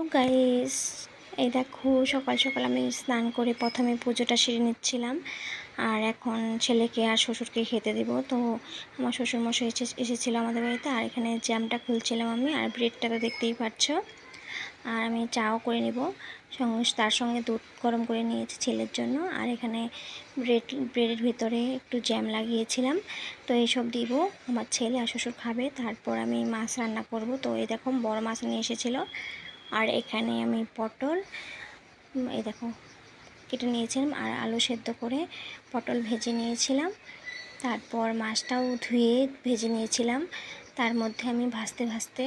তো গাইস, এই দেখো সকাল সকাল আমি স্নান করে প্রথমে পুজোটা সেরে নিচ্ছিলাম। আর এখন ছেলেকে আর শ্বশুরকে খেতে দেবো। তো আমার শ্বশুরমশাই এসেছিলো আমাদের বাড়িতে, আর এখানে জ্যামটা খুলছিলাম আমি, আর ব্রেডটা তো দেখতেই পাচ্ছ। আর আমি চাও করে নিব, তার সঙ্গে দুধ গরম করে নিয়েছি ছেলের জন্য। আর এখানে ব্রেডের ভিতরে একটু জ্যাম লাগিয়েছিলাম। তো এইসব দিব, আমার ছেলে আর শ্বশুর খাবে। তারপর আমি মাছ রান্না করব। তো এই দেখো বড় মাছ নিয়ে এসেছিলো। আর এখানে আমি পটল এই দেখো কেটে নিয়েছিলাম, আর আলু সেদ্ধ করে পটল ভেজে নিয়েছিলাম। তারপর মাছটাও ধুয়ে ভেজে নিয়েছিলাম। তার মধ্যে আমি ভাজতে ভাজতে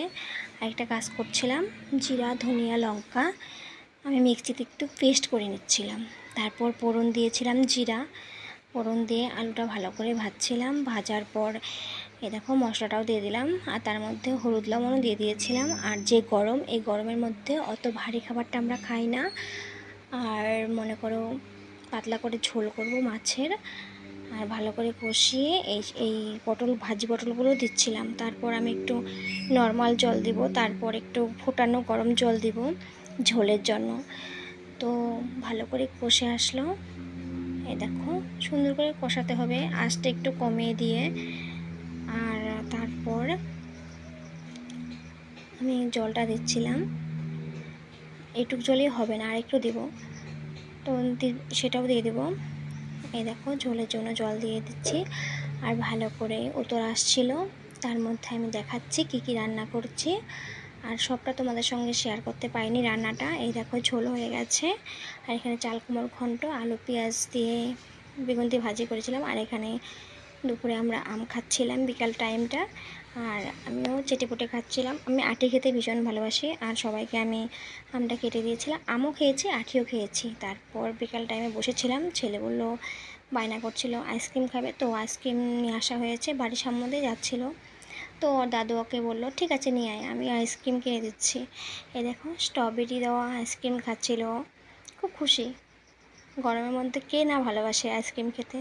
আরেকটা কাজ করছিলাম, জিরা ধনিয়া লঙ্কা আমি মিক্সিতে একটু পেস্ট করে নিচ্ছিলাম। তারপর ফোড়ন দিয়েছিলাম জিরা, ফোড়ন দিয়ে আলুটা ভালো করে ভাজছিলাম। ভাজার পর এই দেখো মশলাটাও দিয়ে দিলাম, আর তার মধ্যে হলুদ লবণও দিয়ে দিয়েছিলাম। আর যে গরম, এই গরমের মধ্যে অত ভারী খাবারটা আমরা খাই না। আর মনে করো পাতলা করে ঝোল করব মাছের। আর ভালো করে কষিয়ে এই ভাজি পটলগুলো দিচ্ছিলাম। তারপর আমি একটু নর্মাল জল দিব, তারপর একটু ফোটানো গরম জল দিব ঝোলের জন্য। তো ভালো করে কষে আসলো। এই দেখো সুন্দর করে কষাতে হবে, আঁচটা একটু কমিয়ে দিয়ে। আর তারপর আমি জলটা দিচ্ছিলাম, এইটুক জলই হবে না, আর একটু দিব। তো সেটাও দিয়ে দেবো। এই দেখো ঝোলের জন্য জল দিয়ে দিচ্ছি। আর ভালো করে উতর আসছিল, তার মধ্যে আমি দেখাচ্ছি কি কি রান্না করছি। আর সবটা তোমাদের সঙ্গে শেয়ার করতে পারিনি রান্নাটা। এই দেখো ঝোল হয়ে গেছে। আর এখানে চাল কুমড়োর ঘন্ট, আলু পেঁয়াজ দিয়ে বেগুন দিয়ে ভাজি করেছিলাম। আর এখানে দুপুরে আমরা আম খাচ্ছিলাম বিকাল টাইমটা। আর আমিও চেটেপুটে খাচ্ছিলাম। আমি আটি খেতে ভীষণ ভালোবাসি, আর সবাইকে আমি আমটা কেটে দিয়েছিলাম। আমও খেয়েছি, আটিও খেয়েছি। তারপর বিকাল টাইমে বসেছিলাম, ছেলে বললো, বায়না করছিল আইসক্রিম খাবে। তো আইসক্রিম নিয়ে আসা হয়েছে, বাড়ির সামনে দিয়ে যাচ্ছিলো। তো ওর দাদু ওকে বললো ঠিক আছে নিয়ে আয়, আমি আইসক্রিম কিনে দিচ্ছি। এই দেখো স্ট্রবেরি দেওয়া আইসক্রিম খাচ্ছিল, খুব খুশি। গরমের মধ্যে কে না ভালোবাসে আইসক্রিম খেতে।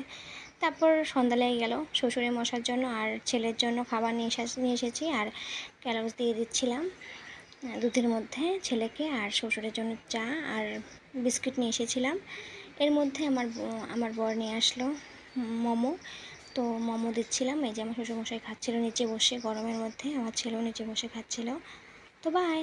তারপর সন্ধ্যা লেগে গেল, শ্বশুরের মশার জন্য আর ছেলের জন্য খাবার নিয়ে এসেছি। আর ক্যালগস দিয়ে দিচ্ছিলাম দুধের মধ্যে ছেলেকে, আর শ্বশুরের জন্য চা আর বিস্কিট নিয়ে এসেছিলাম। এর মধ্যে আমার বর নিয়ে আসলো মোমো। তো মোমো দিচ্ছিলাম। এই যে আমার শ্বশুরমশাই খাচ্ছিল নিচে বসে, গরমের মধ্যে আমার ছেলেও নিচে বসে খাচ্ছিল। তো বাই।